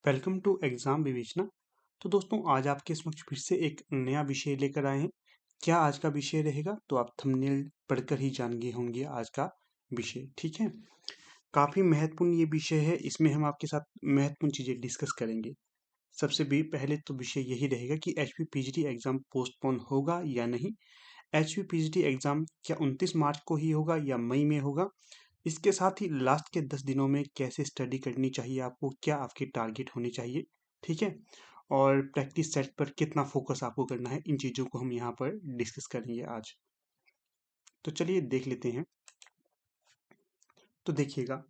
Welcome to exam विवेचना। तो दोस्तों आज आपके समक्ष फिर से एक नया विषय लेकर आए हैं। क्या आज का विषय रहेगा तो आप थंबनेल पढ़कर ही जान गए होंगे आज का विषय। ठीक है, काफी महत्वपूर्ण ये विषय है। इसमें हम आपके साथ महत्वपूर्ण चीजें डिस्कस करेंगे। सबसे भी पहले तो विषय यही रहेगा कि एचपी पीजीटी एग्जाम पोस्टपोन होगा या नहीं। एचपी पीजीटी एग्जाम क्या 29 मार्च को ही होगा या मई में होगा। इसके साथ ही लास्ट के 10 दिनों में कैसे स्टडी करनी चाहिए आपको, क्या आपके टारगेट होने चाहिए। ठीक है, और प्रैक्टिस सेट पर कितना फोकस आपको करना है, इन चीज़ों को हम यहाँ पर डिस्कस करेंगे आज। तो चलिए देख लेते हैं। तो देखिएगा,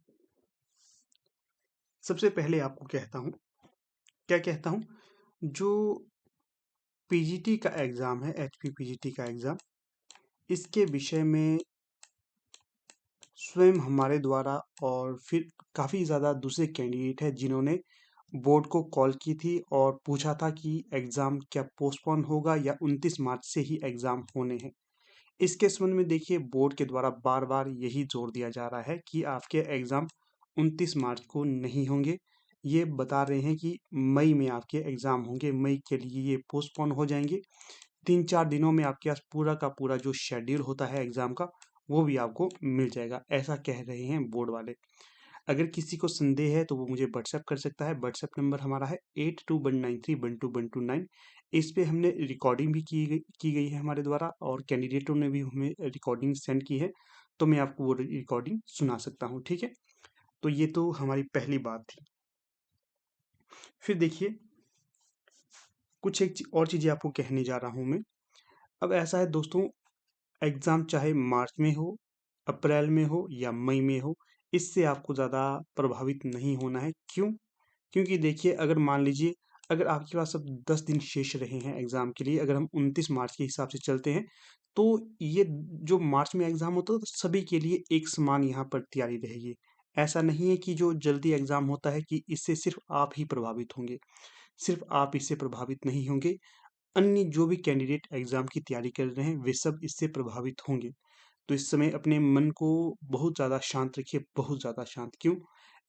सबसे पहले आपको कहता हूँ, क्या कहता हूँ, जो पीजीटी का एग्ज़ाम है, एचपी पीजीटी का एग्ज़ाम, इसके विषय में स्वयं हमारे द्वारा और फिर काफ़ी ज़्यादा दूसरे कैंडिडेट हैं जिन्होंने बोर्ड को कॉल की थी और पूछा था कि एग्ज़ाम क्या पोस्टपोन होगा या 29 मार्च से ही एग्ज़ाम होने हैं। इसके संबंध में देखिए, बोर्ड के द्वारा बार बार यही जोर दिया जा रहा है कि आपके एग्ज़ाम 29 मार्च को नहीं होंगे। ये बता रहे हैं कि मई में आपके एग्ज़ाम होंगे, मई के लिए ये पोस्टपोन हो जाएंगे। 3-4 दिनों में आपके पास पूरा का पूरा जो शेड्यूल होता है एग्ज़ाम का, वो भी आपको मिल जाएगा, ऐसा कह रहे हैं बोर्ड वाले। अगर किसी को संदेह है तो वो मुझे व्हाट्सएप कर सकता है। व्हाट्सएप नंबर हमारा है 8219312129। इस पे हमने रिकॉर्डिंग भी की गई है हमारे द्वारा, और कैंडिडेटों ने भी हमें रिकॉर्डिंग सेंड की है, तो मैं आपको वो रिकॉर्डिंग सुना सकता हूँ। ठीक है, तो ये तो हमारी पहली बात थी। फिर देखिए, कुछ एक और चीज़ें आपको कहने जा रहा हूँ मैं। अब ऐसा है दोस्तों, एग्ज़ाम चाहे मार्च में हो, अप्रैल में हो या मई में हो, इससे आपको ज़्यादा प्रभावित नहीं होना है। क्यों? क्योंकि देखिए, अगर मान लीजिए, अगर आपके पास अब 10 दिन शेष रहे हैं एग्ज़ाम के लिए, अगर हम 29 मार्च के हिसाब से चलते हैं, तो ये जो मार्च में एग्ज़ाम होता है तो सभी के लिए एक समान यहाँ पर तैयारी रहेगी। ऐसा नहीं है कि जो जल्दी एग्ज़ाम होता है कि इससे सिर्फ आप ही प्रभावित होंगे। सिर्फ आप इससे प्रभावित नहीं होंगे, अन्य जो भी कैंडिडेट एग्ज़ाम की तैयारी कर रहे हैं वे सब इससे प्रभावित होंगे। तो इस समय अपने मन को बहुत ज़्यादा शांत रखिए, बहुत ज़्यादा शांत। क्यों?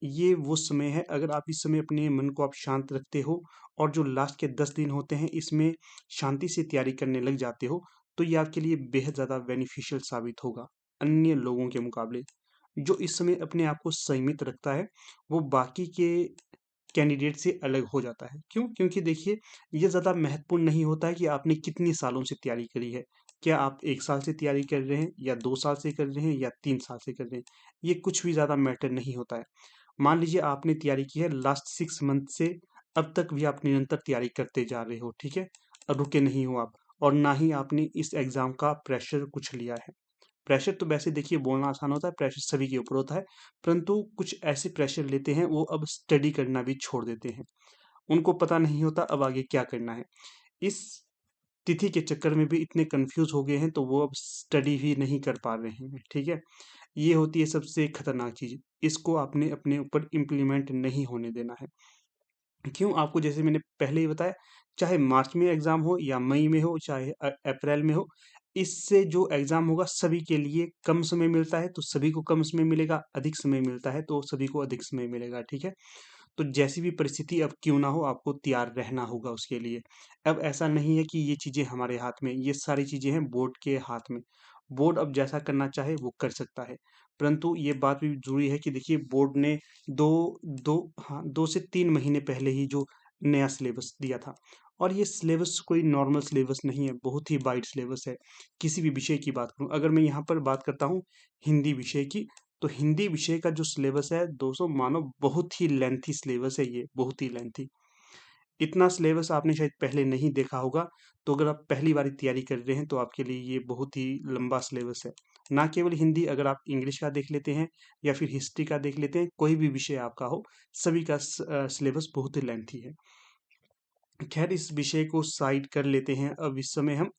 ये वो समय है, अगर आप इस समय अपने मन को आप शांत रखते हो और जो लास्ट के 10 दिन होते हैं इसमें शांति से तैयारी करने लग जाते हो, तो ये आपके लिए बेहद ज़्यादा बेनिफिशियल साबित होगा अन्य लोगों के मुकाबले। जो इस समय अपने आप को संयमित रखता है, वो बाकी के कैंडिडेट से अलग हो जाता है। क्यों? क्योंकि देखिए, ये ज़्यादा महत्वपूर्ण नहीं होता है कि आपने कितने सालों से तैयारी करी है। क्या आप 1 साल से तैयारी कर रहे हैं या 2 साल से कर रहे हैं या 3 साल से कर रहे हैं? ये कुछ भी ज़्यादा मैटर नहीं होता है। मान लीजिए आपने तैयारी की है लास्ट 6 मंथ से, अब तक भी आप निरंतर तैयारी करते जा रहे हो, ठीक है? रुके नहीं हो आप, और ना ही आपने इस एग्ज़ाम का प्रेशर कुछ लिया है। प्रेशर तो वैसे देखिए बोलना आसान होता है, प्रेशर सभी के ऊपर होता है, परंतु कुछ ऐसे प्रेशर लेते हैं वो अब स्टडी करना भी छोड़ देते हैं। उनको पता नहीं होता अब आगे क्या करना है। इस तिथि के चक्कर में भी इतने कंफ्यूज हो गए हैं तो वो अब स्टडी भी नहीं कर पा रहे हैं। ठीक है, ये होती है सबसे खतरनाक चीज। इसको आपने अपने ऊपर इम्प्लीमेंट नहीं होने देना है। क्यों? आपको जैसे मैंने पहले ही बताया, चाहे मार्च में एग्जाम हो या मई में हो, चाहे अप्रैल में हो, इससे जो एग्जाम होगा सभी के लिए कम समय मिलता है तो सभी को कम समय मिलेगा, अधिक समय मिलता है तो सभी को अधिक समय मिलेगा। ठीक है, तो जैसी भी परिस्थिति अब क्यों ना हो, आपको तैयार रहना होगा उसके लिए। अब ऐसा नहीं है कि ये चीज़ें हमारे हाथ में, ये सारी चीज़ें हैं बोर्ड के हाथ में। बोर्ड अब जैसा करना चाहे वो कर सकता है, परंतु ये बात भी ज़रूरी है कि देखिए, बोर्ड ने 2 2 हाँ, 2 से 3 महीने पहले ही जो नया सिलेबस दिया था, और ये सिलेबस कोई नॉर्मल सिलेबस नहीं है, बहुत ही वाइड सिलेबस है। किसी भी विषय की बात करूँ, अगर मैं यहाँ पर बात करता हूँ हिंदी विषय की, तो हिंदी विषय का जो सिलेबस है 200, मानो बहुत ही लेंथी सिलेबस है ये, बहुत ही लेंथी। इतना सिलेबस आपने शायद पहले नहीं देखा होगा, तो अगर आप पहली बार तैयारी कर रहे हैं तो आपके लिए ये बहुत ही लंबा सिलेबस है। ना केवल हिंदी, अगर आप इंग्लिश का देख लेते हैं या फिर हिस्ट्री का देख लेते हैं, कोई भी विषय आपका हो, सभी का सिलेबस बहुत ही लेंथी है। खैर, इस विषय को साइड कर लेते हैं अब इस समय हम।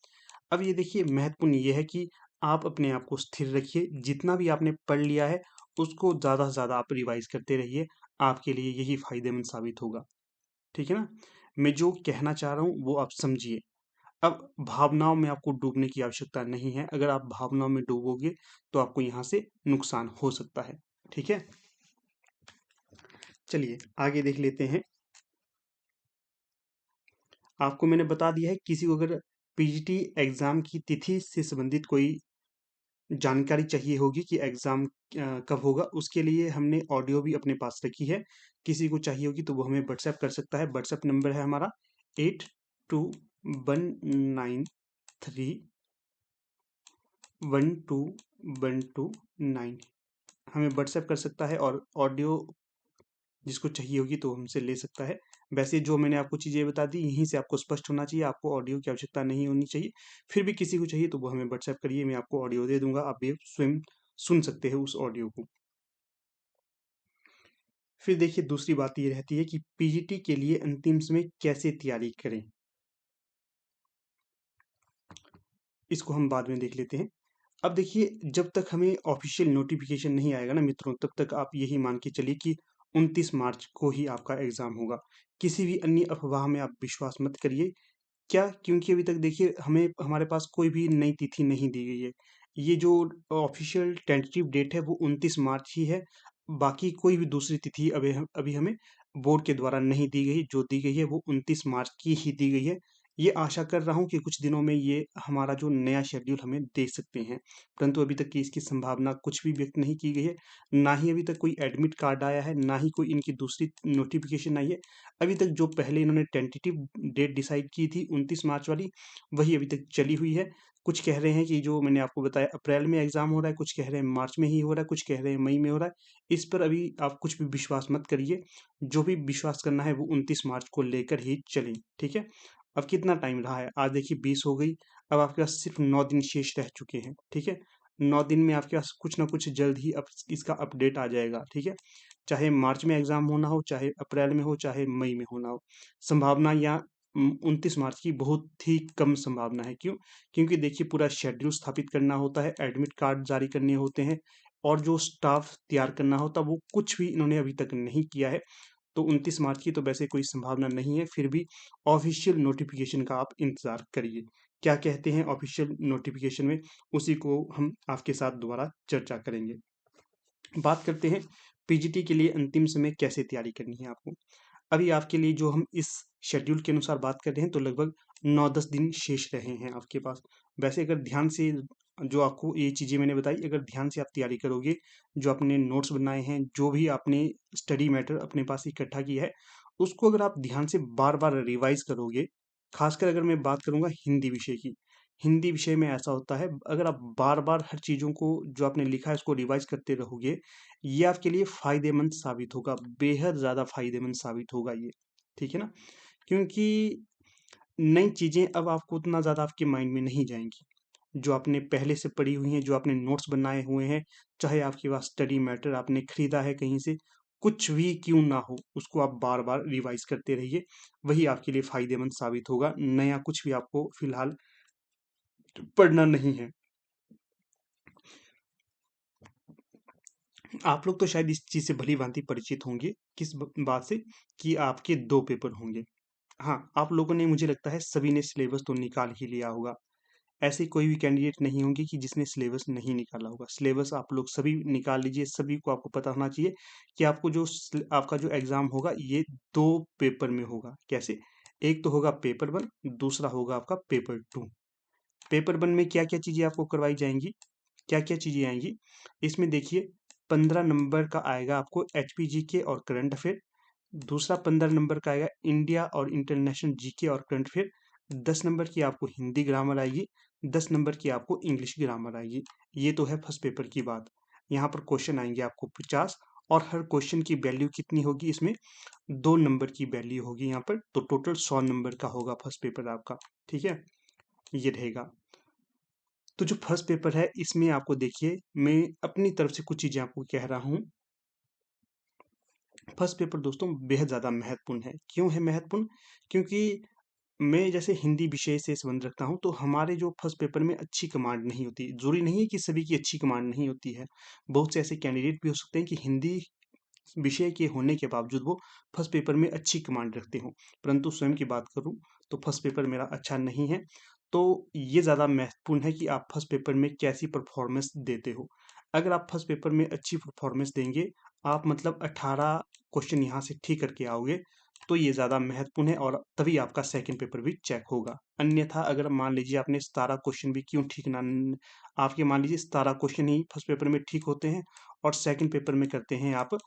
अब ये देखिए, महत्वपूर्ण ये है कि आप अपने आप को स्थिर रखिए, जितना भी आपने पढ़ लिया है उसको ज़्यादा से ज़्यादा आप रिवाइज करते रहिए, आपके लिए यही फायदेमंद साबित होगा। ठीक है ना? मैं जो कहना चाह रहा हूँ वो आप समझिए। अब भावनाओं में आपको डूबने की आवश्यकता नहीं है, अगर आप भावनाओं में डूबोगे तो आपको यहाँ से नुकसान हो सकता है। ठीक है, चलिए आगे देख लेते हैं। आपको मैंने बता दिया है, किसी को अगर पीजीटी एग्जाम की तिथि से संबंधित कोई जानकारी चाहिए होगी कि एग्जाम कब होगा, उसके लिए हमने ऑडियो भी अपने पास रखी है। किसी को चाहिए होगी तो वो हमें व्हाट्सएप कर सकता है। व्हाट्सएप नंबर है हमारा 8219312129। हमें व्हाट्सएप कर सकता है और ऑडियो जिसको चाहिए होगी तो हमसे ले सकता है। वैसे जो मैंने आपको चीज़ें बता दी यहीं से आपको स्पष्ट होना चाहिए, आपको ऑडियो की आवश्यकता नहीं होनी चाहिए। फिर भी किसी को चाहिए तो वो हमें व्हाट्सएप करिए, मैं आपको ऑडियो दे दूंगा, आप भी स्वयं सुन सकते हैं उस ऑडियो को। फिर देखिए दूसरी बात ये रहती है कि पीजीटी के लिए अंतिम समय कैसे तैयारी करें, इसको हम बाद में देख लेते हैं। अब देखिए जब तक हमें ऑफिशियल नोटिफिकेशन नहीं आएगा ना मित्रों, तब तक आप यही मान के चलिए कि 29 मार्च को ही आपका एग्जाम होगा। किसी भी अन्य अफवाह में आप विश्वास मत करिए। क्या? क्योंकि अभी तक देखिए हमें हमारे पास कोई भी नई तिथि नहीं दी गई है। ये जो ऑफिशियल टेंटेटिव डेट है वो 29 मार्च ही है। बाकी कोई भी दूसरी तिथि अभी हमें बोर्ड के द्वारा नहीं दी गई। जो दी गई है वो 29 मार्च की ही दी गई है। ये आशा कर रहा हूँ कि कुछ दिनों में ये हमारा जो नया शेड्यूल हमें दे सकते हैं, परंतु अभी तक की इसकी संभावना कुछ भी व्यक्त नहीं की गई है। ना ही अभी तक कोई एडमिट कार्ड आया है, ना ही कोई इनकी दूसरी नोटिफिकेशन आई है। अभी तक जो पहले इन्होंने टेंटेटिव डेट डिसाइड की थी 29 मार्च वाली, वही अभी तक चली हुई है। कुछ कह रहे हैं कि जो मैंने आपको बताया अप्रैल में एग्जाम हो रहा है, कुछ कह रहे हैं मार्च में ही हो रहा है, कुछ कह रहे हैं मई में हो रहा है। इस पर अभी आप कुछ भी विश्वास मत करिए। जो भी विश्वास करना है वो 29 मार्च को लेकर ही चलें, ठीक है। अब कितना टाइम रहा है? आज देखिए 20 हो गई। अब आपके पास सिर्फ 9 दिन शेष रह चुके हैं, ठीक है। 9 दिन में आपके पास कुछ ना कुछ जल्द ही अब इसका अपडेट आ जाएगा, ठीक है। चाहे मार्च में एग्जाम होना हो, चाहे अप्रैल में हो, चाहे मई में होना हो, संभावना या 29 मार्च की बहुत ही कम संभावना है। क्यों? क्योंकि देखिए पूरा शेड्यूल स्थापित करना होता है, एडमिट कार्ड जारी करने होते हैं, और जो स्टाफ तैयार करना होता है वो कुछ भी इन्होंने अभी तक नहीं किया है। तो 29 मार्च की तो वैसे कोई संभावना नहीं है। फिर भी ऑफिशियल नोटिफिकेशन का आप इंतजार करिए। क्या कहते हैं ऑफिशियल नोटिफिकेशन में, उसी को हम आपके साथ दोबारा चर्चा करेंगे। बात करते हैं पीजीटी के लिए अंतिम समय कैसे तैयारी करनी है आपको। अभी आपके लिए जो हम इस शेड्यूल के अनुसार बात कर रहे हैं तो लगभग 9-10 दिन शेष रहे हैं आपके पास। वैसे अगर ध्यान से जो आपको ये चीज़ें मैंने बताई, अगर ध्यान से आप तैयारी करोगे, जो आपने नोट्स बनाए हैं, जो भी आपने स्टडी मैटर अपने पास इकट्ठा किया है, उसको अगर आप ध्यान से बार बार रिवाइज करोगे, खासकर अगर मैं बात करूंगा हिंदी विषय की। हिंदी विषय में ऐसा होता है, अगर आप बार बार हर चीज़ों को जो आपने लिखा है उसको रिवाइज करते रहोगे, ये आपके लिए फायदेमंद साबित होगा, बेहद ज़्यादा फायदेमंद साबित होगा ये, ठीक है ना। क्योंकि नई चीज़ें अब आपको उतना ज़्यादा आपके माइंड में नहीं जाएंगी। जो आपने पहले से पढ़ी हुई हैं, जो आपने नोट्स बनाए हुए हैं, चाहे आपके पास स्टडी मैटर आपने खरीदा है कहीं से, कुछ भी क्यों ना हो, उसको आप बार बार रिवाइज करते रहिए। वही आपके लिए फायदेमंद साबित होगा। नया कुछ भी आपको फिलहाल पढ़ना नहीं है। आप लोग तो शायद इस चीज़ से भली भांति परिचित होंगे, किस बात से, कि आपके 2 पेपर होंगे। हाँ, आप लोगों ने, मुझे लगता है सभी ने सिलेबस तो निकाल ही लिया होगा। ऐसे कोई भी कैंडिडेट नहीं होंगे कि जिसने सिलेबस नहीं निकाला होगा। सिलेबस आप लोग सभी निकाल लीजिए। सभी को आपको पता होना चाहिए कि आपको आपका जो एग्जाम होगा ये 2 पेपर में होगा। कैसे? एक तो होगा पेपर 1, दूसरा होगा आपका पेपर 2। पेपर 1 में क्या क्या चीजें आपको करवाई जाएंगी, क्या क्या चीजें आएंगी, इसमें देखिए 15 नंबर का आएगा आपको एचपीजी के और करंट अफेयर। दूसरा 15 नंबर का आएगा इंडिया और इंटरनेशनल जीके और करंट अफेयर। 10 नंबर की आपको हिंदी ग्रामर आएगी। 10 नंबर की आपको इंग्लिश ग्रामर आएगी। ये तो है फर्स्ट पेपर की बात। यहाँ पर क्वेश्चन आएंगे आपको 50, और हर क्वेश्चन की वैल्यू कितनी होगी, इसमें 2 नंबर की वैल्यू होगी यहाँ पर। तो टोटल 100 नंबर का होगा फर्स्ट पेपर आपका, ठीक है। ये रहेगा। तो जो फर्स्ट पेपर है इसमें आपको देखिए, मैं अपनी तरफ से कुछ चीजें आपको कह रहा हूँ। फर्स्ट पेपर दोस्तों बेहद ज़्यादा महत्वपूर्ण है। क्यों है महत्वपूर्ण? क्योंकि मैं जैसे हिंदी विषय से संबंध रखता हूँ, तो हमारे जो फर्स्ट पेपर में अच्छी कमांड नहीं होती। जरूरी नहीं है कि सभी की अच्छी कमांड नहीं होती है। बहुत से ऐसे कैंडिडेट भी हो सकते हैं कि हिंदी विषय के होने के बावजूद वो फर्स्ट पेपर में अच्छी कमांड रखते हो, परंतु स्वयं की बात करूं तो फर्स्ट पेपर मेरा अच्छा नहीं है। तो ये ज़्यादा महत्वपूर्ण है कि आप फर्स्ट पेपर में कैसी परफॉर्मेंस देते हो। अगर आप फर्स्ट पेपर में अच्छी परफॉर्मेंस देंगे, आप मतलब 18 क्वेश्चन यहाँ से ठीक करके आओगे तो ये ज़्यादा महत्वपूर्ण है और तभी आपका सेकंड पेपर भी चेक होगा। अन्यथा अगर मान लीजिए आपने 17 क्वेश्चन भी क्यों ठीक ना, आपके मान लीजिए 17 क्वेश्चन ही फर्स्ट पेपर में ठीक होते हैं और सेकंड पेपर में करते हैं आप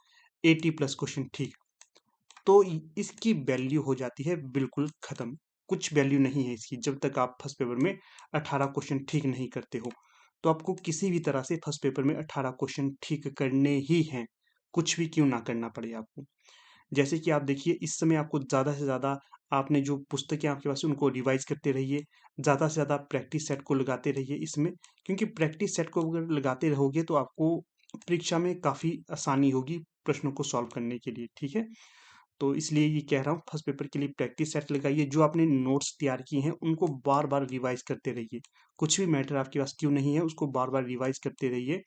80 प्लस क्वेश्चन ठीक, तो इसकी वैल्यू हो जाती है बिल्कुल खत्म। कुछ वैल्यू नहीं है इसकी जब तक आप फर्स्ट पेपर में 18 क्वेश्चन ठीक नहीं करते हो। तो आपको किसी भी तरह से फर्स्ट पेपर में 18 क्वेश्चन ठीक करने ही हैं, कुछ भी क्यों ना करना पड़े आपको। जैसे कि आप देखिए इस समय आपको ज़्यादा से ज़्यादा आपने जो पुस्तकें आपके पास है उनको रिवाइज करते रहिए, ज़्यादा से ज़्यादा प्रैक्टिस सेट को लगाते रहिए इसमें, क्योंकि प्रैक्टिस सेट को अगर लगाते रहोगे तो आपको परीक्षा में काफ़ी आसानी होगी प्रश्नों को सॉल्व करने के लिए, ठीक है। तो इसलिए ये कह रहा हूँ फर्स्ट पेपर के लिए प्रैक्टिस सेट लगाइए, जो आपने नोट्स तैयार किए हैं उनको बार बार रिवाइज करते रहिए। कुछ भी मैटर आपके पास क्यों नहीं है उसको बार बार रिवाइज करते रहिए,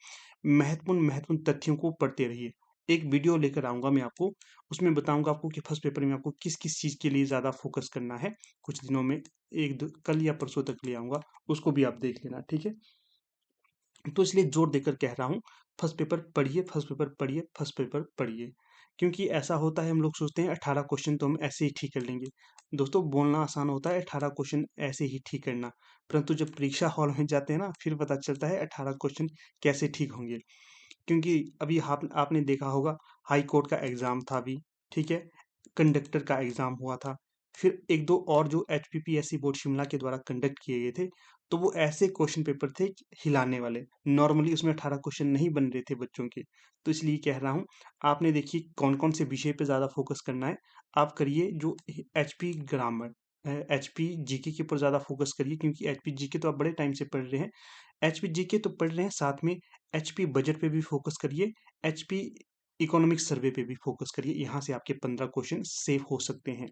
महत्वपूर्ण महत्वपूर्ण तथ्यों को पढ़ते रहिए। एक वीडियो लेकर आऊंगा मैं आपको, उसमें बताऊंगा आपको कि फर्स्ट पेपर में आपको किस किस चीज़ के लिए ज़्यादा फोकस करना है। कुछ दिनों में एक दो कल या परसों तक ले आऊंगा, उसको भी आप देख लेना, ठीक है। तो इसलिए जोर देकर कह रहा हूँ फर्स्ट पेपर पढ़िए, फर्स्ट पेपर पढ़िए, फर्स्ट पेपर पढ़िए। क्योंकि ऐसा होता है हम लोग सोचते हैं 18 क्वेश्चन तो हम ऐसे ही ठीक कर लेंगे। दोस्तों बोलना आसान होता है 18 क्वेश्चन ऐसे ही ठीक करना, परंतु जब परीक्षा हॉल में जाते हैं ना फिर पता चलता है 18 क्वेश्चन कैसे ठीक होंगे। क्योंकि अभी आप आपने देखा होगा हाई कोर्ट का एग्जाम था अभी, ठीक है, कंडक्टर का एग्जाम हुआ था, फिर एक दो और जो HPPSC बोर्ड शिमला के द्वारा कंडक्ट किए गए थे, तो वो ऐसे क्वेश्चन पेपर थे हिलाने वाले। नॉर्मली उसमें 18 क्वेश्चन नहीं बन रहे थे बच्चों के। तो इसलिए कह रहा हूँ आपने देखिए कौन कौन से विषय पे ज़्यादा फोकस करना है। आप करिए जो HP ग्रामर, HP GK के ऊपर ज़्यादा फोकस करिए, क्योंकि HP GK तो आप बड़े टाइम से पढ़ रहे हैं। HP GK तो पढ़ रहे हैं, साथ में HP बजट पे भी फोकस करिए, HP इकोनॉमिक सर्वे पे भी फोकस करिए। यहाँ से आपके 15 क्वेश्चन सेव हो सकते हैं।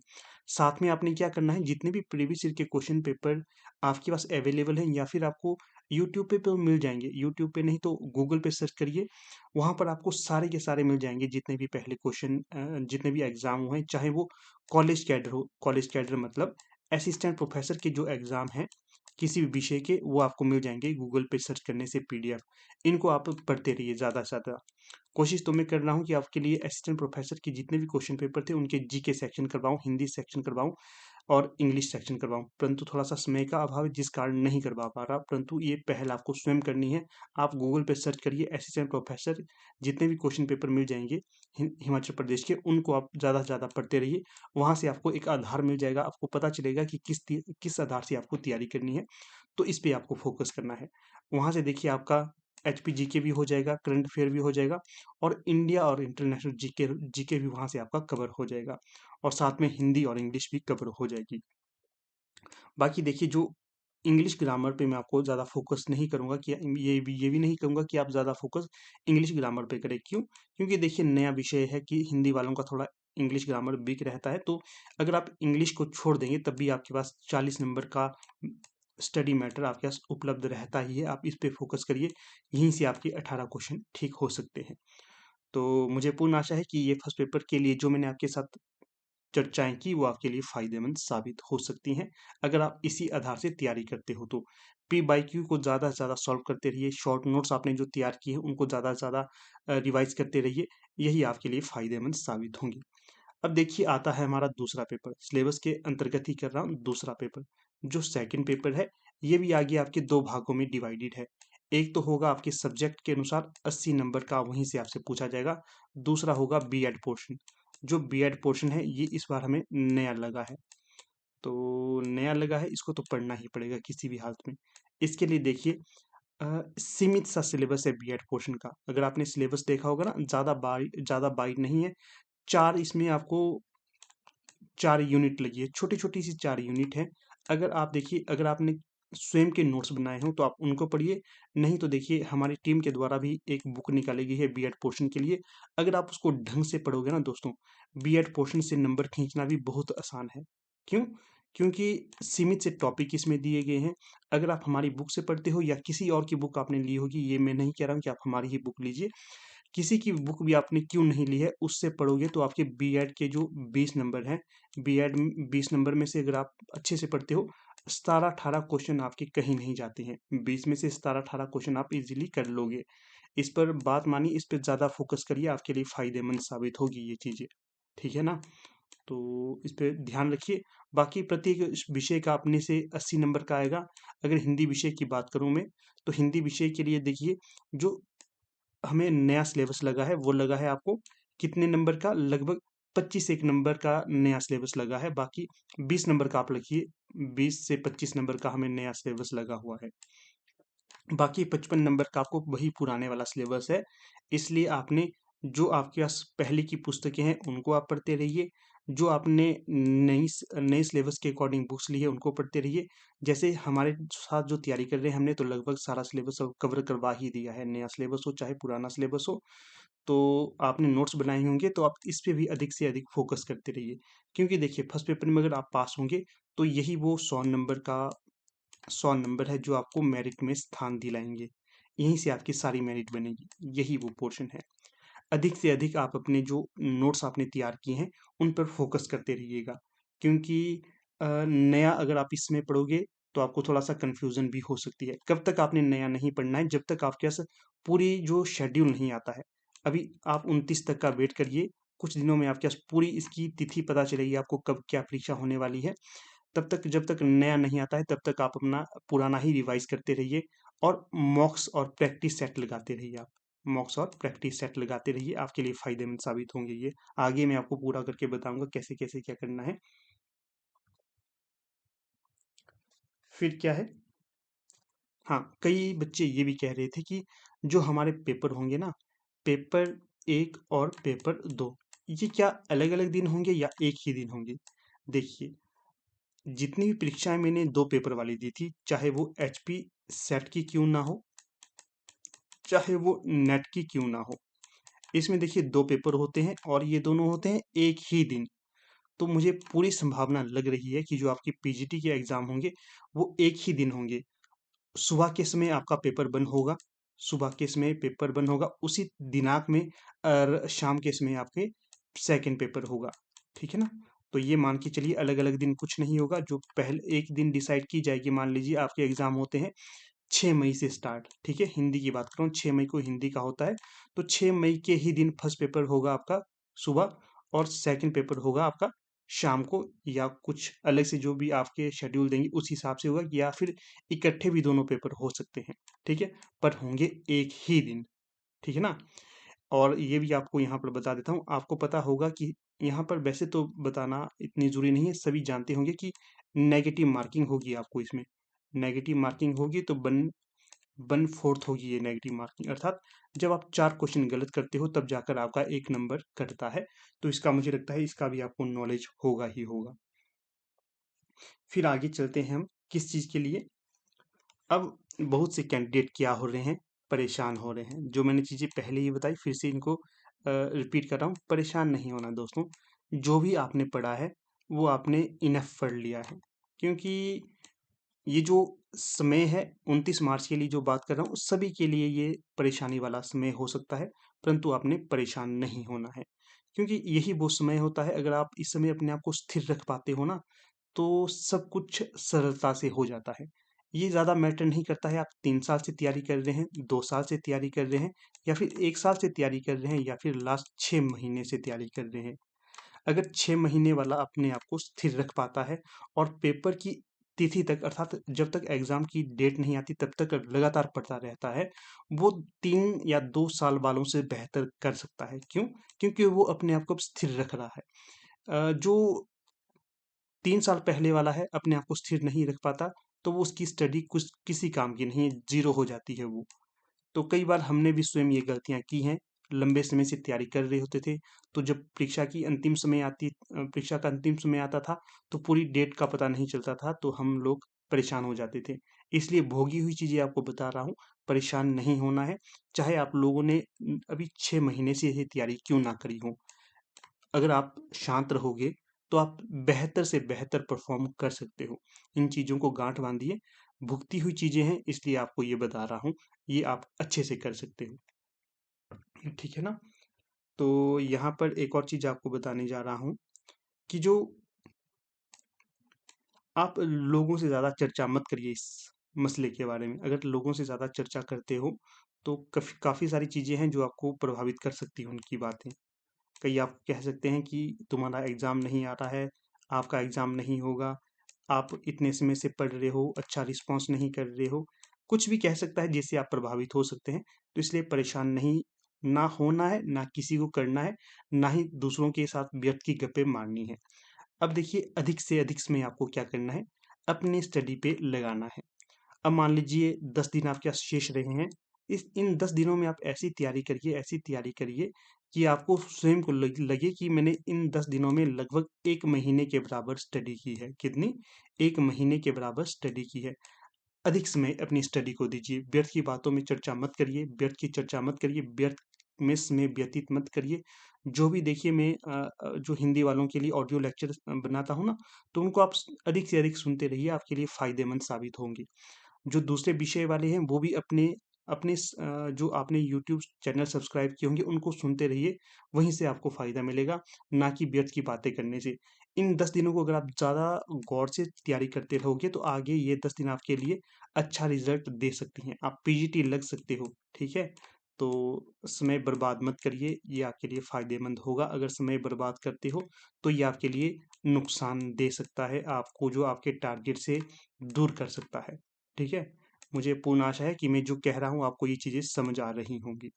साथ में आपने क्या करना है, जितने भी प्रीवियस ईयर के क्वेश्चन पेपर आपके पास अवेलेबल हैं या फिर आपको यूट्यूब पे तो मिल जाएंगे, यूट्यूब पे नहीं तो गूगल पे सर्च करिए, वहाँ पर आपको सारे के सारे मिल जाएंगे जितने भी पहले क्वेश्चन जितने भी एग्जाम हुए, चाहे वो कॉलेज कैडर हो। कॉलेज कैडर मतलब असिस्टेंट प्रोफेसर के जो एग्जाम हैं किसी भी विषय के, वो आपको मिल जाएंगे गूगल पे सर्च करने से PDF। इनको आप पढ़ते रहिए ज़्यादा से ज़्यादा। कोशिश तो मैं कर रहा हूँ कि आपके लिए असिस्टेंट प्रोफेसर के जितने भी क्वेश्चन पेपर थे उनके GK सेक्शन करवाऊँ, हिंदी सेक्शन करवाऊँ और इंग्लिश सेक्शन करवाऊँ, परंतु थोड़ा सा समय का अभाव है जिस कारण नहीं करवा पा रहा। परंतु ये पहल आपको स्वयं करनी है। आप गूगल पे सर्च करिए असिस्टेंट प्रोफेसर, जितने भी क्वेश्चन पेपर मिल जाएंगे हिमाचल प्रदेश के, उनको आप ज़्यादा से ज़्यादा पढ़ते रहिए। वहाँ से आपको एक आधार मिल जाएगा, आपको पता चलेगा कि किस आधार से आपको तैयारी करनी है। तो इस पे आपको फोकस करना है। वहाँ से देखिए आपका HP GK भी हो जाएगा, करंट अफेयर भी हो जाएगा और इंडिया और इंटरनेशनल जीके भी वहाँ से आपका कवर हो जाएगा, और साथ में हिंदी और इंग्लिश भी कवर हो जाएगी। बाकी देखिए जो इंग्लिश ग्रामर पे मैं आपको ज़्यादा फोकस नहीं करूँगा कि ये भी नहीं कहूँगा कि आप ज़्यादा फोकस इंग्लिश ग्रामर पे करें। क्यों? क्योंकि देखिए नया विषय है कि हिंदी वालों का थोड़ा इंग्लिश ग्रामर वीक रहता है, तो अगर आप इंग्लिश को छोड़ देंगे तब भी आपके पास 40 नंबर का स्टडी मैटर आपके पास उपलब्ध रहता ही है। आप इस पे फोकस करिए, यहीं से आपके 18 क्वेश्चन ठीक हो सकते हैं। तो मुझे पूर्ण आशा है कि ये फर्स्ट पेपर के लिए जो मैंने आपके साथ चर्चाएं की वो आपके लिए फायदेमंद साबित हो सकती हैं, अगर आप इसी आधार से तैयारी करते हो तो। P/Q को ज़्यादा से ज़्यादा सॉल्व करते रहिए, शॉर्ट नोट्स आपने जो तैयार किए हैं उनको ज़्यादा से ज़्यादा रिवाइज करते रहिए, यही आपके लिए फायदेमंद साबित होंगे। अब देखिए आता है हमारा दूसरा पेपर, सिलेबस के अंतर्गत ही कर रहा हूँ दूसरा पेपर। जो सेकंड पेपर है ये भी आगे आपके दो भागों में डिवाइडेड है। एक तो होगा आपके सब्जेक्ट के अनुसार 80 नंबर का, वहीं से आपसे पूछा जाएगा। दूसरा होगा B.Ed पोर्शन। जो B.Ed पोर्शन है ये इस बार हमें नया लगा है, तो नया लगा है इसको तो पढ़ना ही पड़ेगा किसी भी हालत में। इसके लिए देखिए सीमित सा सिलेबस है B.Ed पोर्शन का। अगर आपने सिलेबस देखा होगा ना, ज़्यादा बाइट नहीं है। चार इसमें आपको 4 यूनिट लगी है, छोटी-छोटी सी 4 यूनिट है। अगर आप देखिए अगर आपने स्वयं के नोट्स बनाए हों तो आप उनको पढ़िए, नहीं तो देखिए हमारी टीम के द्वारा भी एक बुक निकाली गई है B.Ed पोर्शन के लिए। अगर आप उसको ढंग से पढ़ोगे ना दोस्तों, B.Ed पोर्शन से नंबर खींचना भी बहुत आसान है। क्यों? क्योंकि सीमित से टॉपिक इसमें दिए गए हैं। अगर आप हमारी बुक से पढ़ते हो या किसी और की बुक आपने ली होगी, ये मैं नहीं कह रहा हूँ कि आप हमारी ही बुक लीजिए। किसी की बुक भी आपने क्यों नहीं ली है, उससे पढ़ोगे तो आपके B.Ed के जो 20 नंबर हैं, B.Ed 20 नंबर में से अगर आप अच्छे से पढ़ते हो, 17-18 क्वेश्चन आपके कहीं नहीं जाते हैं। 20 में से 17-18 क्वेश्चन आप इजीली कर लोगे। इस पर बात मानिए, इस पे ज़्यादा फोकस करिए, आपके लिए फ़ायदेमंद साबित होगी ये चीज़ें। ठीक है ना? तो इस पे ध्यान रखिए। बाकी प्रत्येक विषय का अपने से 80 नंबर का आएगा। अगर हिंदी विषय की बात करूँ मैं, तो हिंदी विषय के लिए देखिए, जो हमें नया सिलेबस लगा है वो लगा है आपको कितने नंबर का, लगभग 25 एक नंबर का नया सिलेबस लगा है। बाकी 20 नंबर का आप लिखिए, 20 से 25 नंबर का हमें नया सिलेबस लगा हुआ है। बाकी 55 नंबर का आपको वही पुराने वाला सिलेबस है। इसलिए आपने जो आपके पास पहले की पुस्तकें हैं उनको आप पढ़ते रहिए, जो आपने नई नए सिलेबस के अकॉर्डिंग बुक्स ली है उनको पढ़ते रहिए। जैसे हमारे साथ जो तैयारी कर रहे हैं, हमने तो लगभग सारा सिलेबस कवर करवा ही दिया है, नया सिलेबस हो चाहे पुराना सिलेबस हो। तो आपने नोट्स बनाए होंगे, तो आप इस पे भी अधिक से अधिक फोकस करते रहिए। क्योंकि देखिए, फर्स्ट पेपर में अगर आप पास होंगे तो यही वो 100 नंबर है जो आपको मेरिट में स्थान दिलाएंगे। यहीं से आपकी सारी मेरिट बनेगी, यही वो पोर्शन है। अधिक से अधिक आप अपने जो नोट्स आपने तैयार किए हैं उन पर फोकस करते रहिएगा। क्योंकि नया अगर आप इसमें पढ़ोगे तो आपको थोड़ा सा कंफ्यूजन भी हो सकती है। कब तक आपने नया नहीं पढ़ना है, जब तक आपके पास पूरी जो शेड्यूल नहीं आता है। अभी आप 29 तक का वेट करिए, कुछ दिनों में आपके पास पूरी इसकी तिथि पता चलेगी, आपको कब क्या परीक्षा होने वाली है। तब तक, जब तक नया नहीं आता है, तब तक आप अपना पुराना ही रिवाइज करते रहिए, और मॉक्स और प्रैक्टिस सेट लगाते रहिए। आप मॉक्स और प्रैक्टिस सेट लगाते रहिए, आपके लिए फायदेमंद साबित होंगे ये। आगे मैं आपको पूरा करके बताऊंगा कैसे कैसे क्या करना है। फिर क्या है, हाँ, कई बच्चे ये भी कह रहे थे कि जो हमारे पेपर होंगे ना, पेपर 1 और पेपर 2, ये क्या अलग अलग दिन होंगे या एक ही दिन होंगे? देखिए, जितनी भी परीक्षाएं मैंने 2 पेपर वाली दी थी, चाहे वो एचपी सेट की क्यों ना हो, चाहे वो नेट की क्यों ना हो, इसमें देखिए 2 पेपर होते हैं और ये दोनों होते हैं एक ही दिन। तो मुझे पूरी संभावना लग रही है कि जो आपकी पीजीटी के एग्जाम होंगे वो एक ही दिन होंगे। सुबह के समय आपका पेपर बंद होगा, सुबह के समय पेपर बंद होगा, उसी दिनांक में शाम के समय आपके सेकंड पेपर होगा। ठीक है ना? तो ये मान के चलिए, अलग अलग दिन कुछ नहीं होगा। जो पहले एक दिन डिसाइड की जाएगी, मान लीजिए आपके एग्जाम होते हैं 6 मई से स्टार्ट, ठीक है, हिंदी की बात करूँ, 6 मई को हिंदी का होता है। तो 6 मई के ही दिन फर्स्ट पेपर होगा आपका सुबह, और सेकंड पेपर होगा आपका शाम को, या कुछ अलग से जो भी आपके शेड्यूल देंगे उस हिसाब से होगा, या फिर इकट्ठे भी दोनों पेपर हो सकते हैं। ठीक है, पर होंगे एक ही दिन। ठीक है ना? और ये भी आपको यहाँ पर बता देता हूँ, आपको पता होगा कि यहाँ पर वैसे तो बताना इतनी जरूरी नहीं है, सभी जानते होंगे कि नेगेटिव मार्किंग होगी आपको इसमें। नेगेटिव मार्किंग होगी तो 1/4 होगी ये नेगेटिव मार्किंग, अर्थात जब आप 4 क्वेश्चन गलत करते हो तब जाकर आपका 1 नंबर कटता है। तो इसका मुझे लगता है इसका भी आपको नॉलेज होगा ही होगा। फिर आगे चलते हैं हम किस चीज़ के लिए। अब बहुत से कैंडिडेट क्या हो रहे हैं, परेशान हो रहे हैं। जो मैंने चीज़ें पहले ही बताई, फिर से इनको रिपीट कर रहा हूँ। परेशान नहीं होना दोस्तों, जो भी आपने पढ़ा है वो आपने इनफ पढ़ लिया है। क्योंकि ये जो समय है 29 मार्च के लिए जो बात कर रहा हूँ, सभी के लिए ये परेशानी वाला समय हो सकता है, परंतु आपने परेशान नहीं होना है। क्योंकि यही वो समय होता है, अगर आप इस समय अपने आप को स्थिर रख पाते हो ना, तो सब कुछ सरलता से हो जाता है। ये ज़्यादा मैटर नहीं करता है, आप 3 साल से तैयारी कर रहे हैं, 2 साल से तैयारी कर रहे हैं, या फिर 1 साल से तैयारी कर रहे हैं, या फिर लास्ट 6 महीने से तैयारी कर रहे हैं। अगर 6 महीने वाला अपने आप को स्थिर रख पाता है, और पेपर की तिथि तक, अर्थात जब तक एग्जाम की डेट नहीं आती तब तक लगातार पढ़ता रहता है, वो 3 या 2 साल वालों से बेहतर कर सकता है। क्यों? क्योंकि वो अपने आप को स्थिर रख रहा है। जो 3 साल पहले वाला है, अपने आप को स्थिर नहीं रख पाता, तो वो उसकी स्टडी कुछ किसी काम की नहीं है, जीरो हो जाती है वो। तो कई बार हमने भी स्वयं ये गलतियां की हैं। लंबे समय से तैयारी कर रहे होते थे, तो जब परीक्षा का अंतिम समय आता था, तो पूरी डेट का पता नहीं चलता था, तो हम लोग परेशान हो जाते थे। इसलिए भोगी हुई चीजें आपको बता रहा हूँ, परेशान नहीं होना है। चाहे आप लोगों ने अभी 6 महीने से ये तैयारी क्यों ना करी हो, अगर आप शांत रहोगे तो आप बेहतर से बेहतर परफॉर्म कर सकते हो। इन चीज़ों को गांठ बांधिए, भुगती हुई चीज़ें हैं इसलिए आपको ये बता रहा हूँ, ये आप अच्छे से कर सकते हो। ठीक है ना? तो यहाँ पर एक और चीज़ आपको बताने जा रहा हूँ कि जो आप लोगों से ज़्यादा चर्चा मत करिए इस मसले के बारे में। अगर लोगों से ज़्यादा चर्चा करते हो तो काफ़ी सारी चीज़ें हैं जो आपको प्रभावित कर सकती हैं उनकी बातें। कई आप कह सकते हैं कि तुम्हारा एग्ज़ाम नहीं आ रहा है, आपका एग्ज़ाम नहीं होगा, आप इतने समय से पढ़ रहे हो, अच्छा रिस्पॉन्स नहीं कर रहे हो, कुछ भी कह सकता है जिससे आप प्रभावित हो सकते हैं। तो इसलिए परेशान नहीं ना होना है, ना किसी को करना है, ना ही दूसरों के साथ व्यर्थ की गप्पे मारनी है। अब देखिए अधिक से अधिक समय आपको क्या करना है, अपनी स्टडी पे लगाना है। अब मान लीजिए 10 दिन आपके पास शेष रहे हैं। इस इन 10 दिनों में आप ऐसी तैयारी करिए कि आपको स्वयं को लगे कि मैंने इन 10 दिनों में लगभग 1 महीने के बराबर स्टडी की है। कितनी? 1 महीने के बराबर स्टडी की है। अधिक समय अपनी स्टडी को दीजिए। व्यर्थ की बातों में चर्चा मत करिए, व्यर्थ की चर्चा मत करिए, व्यर्थ में समय व्यतीत मत करिए। जो भी देखिए मैं जो हिंदी वालों के लिए ऑडियो लेक्चर बनाता हूँ ना, तो उनको आप अधिक से अधिक सुनते रहिए, आपके लिए फ़ायदेमंद साबित होंगे। जो दूसरे विषय वाले हैं वो भी अपने अपने जो आपने यूट्यूब चैनल सब्सक्राइब किए होंगे उनको सुनते रहिए, वहीं से आपको फ़ायदा मिलेगा, ना कि व्यर्थ की बातें करने से। इन 10 दिनों को अगर आप ज़्यादा गौर से तैयारी करते रहोगे तो आगे ये 10 दिन आपके लिए अच्छा रिज़ल्ट दे सकती हैं। आप पीजीटी लग सकते हो, ठीक है? तो समय बर्बाद मत करिए, ये आपके लिए फ़ायदेमंद होगा। अगर समय बर्बाद करते हो तो ये आपके लिए नुकसान दे सकता है, आपको जो आपके टारगेट से दूर कर सकता है। ठीक है? मुझे पूर्ण आशा है कि मैं जो कह रहा हूँ आपको ये चीज़ें समझ आ रही होंगी।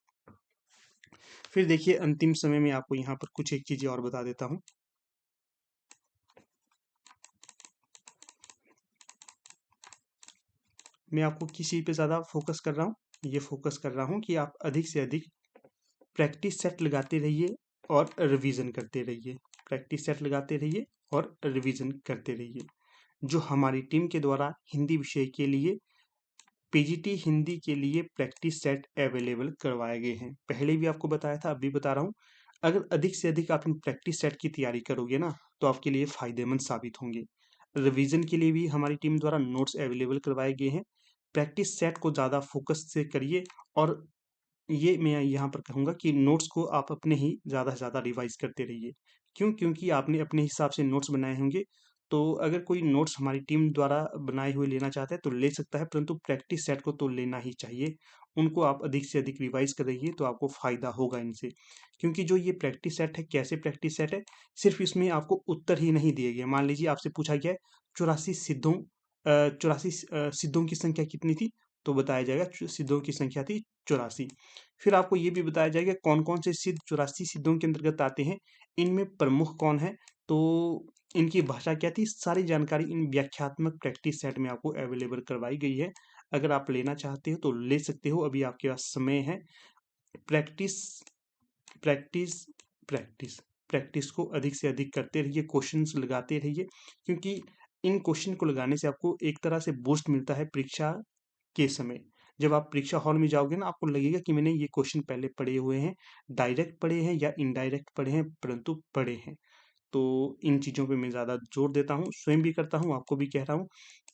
फिर देखिए अंतिम समय में आपको यहाँ पर कुछ एक चीज़ें और बता देता हूँ। मैं आपको किस चीज़ पे ज़्यादा फ़ोकस कर रहा हूँ? ये फ़ोकस कर रहा हूँ कि आप अधिक से अधिक प्रैक्टिस सेट लगाते रहिए और रिवीजन करते रहिए। प्रैक्टिस सेट लगाते रहिए और रिवीजन करते रहिए। जो हमारी टीम के द्वारा हिंदी विषय के लिए पीजीटी हिंदी के लिए प्रैक्टिस सेट अवेलेबल करवाए गए हैं। पहले भी आपको बताया था, अब भी बता रहा हूँ। अगर अधिक से अधिक आप इन प्रैक्टिस सेट की तैयारी करोगे ना, तो आपके लिए फ़ायदेमंद साबित होंगे। रिवीजन के लिए भी हमारी टीम द्वारा नोट्स अवेलेबल करवाए गए हैं। प्रैक्टिस सेट को ज़्यादा फोकस से करिए और ये मैं यहाँ पर कहूँगा कि नोट्स को आप अपने ही ज़्यादा से ज़्यादा रिवाइज़ करते रहिए। क्यों? क्योंकि आपने अपने हिसाब से नोट्स बनाए होंगे, तो अगर कोई नोट्स हमारी टीम द्वारा बनाए हुए लेना चाहता है तो ले सकता है, परंतु प्रैक्टिस सेट को तो लेना ही चाहिए। उनको आप अधिक से अधिक रिवाइज़ करिए तो आपको फ़ायदा होगा इनसे। क्योंकि जो ये प्रैक्टिस सेट है, कैसे प्रैक्टिस सेट है? सिर्फ़ इसमें आपको उत्तर ही नहीं दिए गए। मान लीजिए आपसे पूछा गया है 84 84 सिद्धों की संख्या कितनी थी? तो बताया जाएगा सिद्धों की संख्या थी 84। फिर आपको ये भी बताया जाएगा कौन-कौन से सिद्ध 84 सिद्धों के अंतर्गत आते हैं, इनमें प्रमुख कौन है, तो इनकी भाषा क्या थी, सारी जानकारी इन व्याख्यात्मक प्रैक्टिस सेट में आपको अवेलेबल करवाई गई है। अगर आप लेना चाहते हो तो ले सकते हो, अभी आपके पास समय है। प्रैक्टिस, प्रैक्टिस, प्रैक्टिस, प्रैक्टिस को अधिक से अधिक करते रहिए, क्वेश्चंस लगाते रहिए, क्योंकि इन क्वेश्चन को लगाने से आपको एक तरह से बूस्ट मिलता है परीक्षा के समय। जब आप परीक्षा हॉल में जाओगे ना, आपको लगेगा कि मैंने ये क्वेश्चन पहले पढ़े हुए हैं, डायरेक्ट पढ़े हैं या इनडायरेक्ट पढ़े हैं, परंतु पढ़े हैं। तो इन चीज़ों पे मैं ज़्यादा जोर देता हूँ, स्वयं भी करता हूँ, आपको भी कह रहा हूँ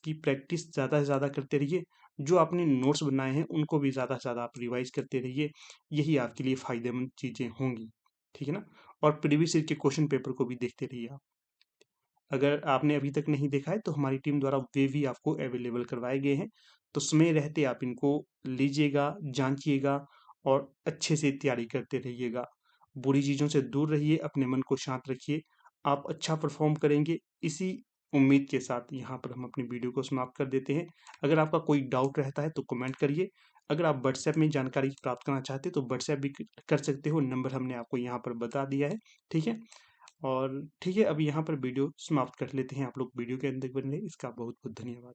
कि प्रैक्टिस ज़्यादा से ज़्यादा करते रहिए। जो आपने नोट्स बनाए हैं उनको भी ज़्यादा से ज़्यादा आप रिवाइज़ करते रहिए, यही आपके लिए फ़ायदेमंद चीज़ें होंगी, ठीक है ना? और प्रीवियस ईयर के क्वेश्चन पेपर को भी देखते रहिए आप। अगर आपने अभी तक नहीं देखा है तो हमारी टीम द्वारा वे भी आपको अवेलेबल करवाए गए हैं, तो समय रहते आप इनको लीजिएगा, जांचिएगा और अच्छे से तैयारी करते रहिएगा। बुरी चीज़ों से दूर रहिए, अपने मन को शांत रखिए, आप अच्छा परफॉर्म करेंगे। इसी उम्मीद के साथ यहाँ पर हम अपनी वीडियो को समाप्त कर देते हैं। अगर आपका कोई डाउट रहता है तो कमेंट करिए। अगर आप व्हाट्सएप में जानकारी प्राप्त करना चाहते हैं तो व्हाट्सएप भी कर सकते हो, नंबर हमने आपको यहाँ पर बता दिया है, ठीक है? और ठीक है, अब यहाँ पर वीडियो समाप्त कर लेते हैं। आप लोग वीडियो के अंदर बने रहिए। इसका बहुत बहुत धन्यवाद।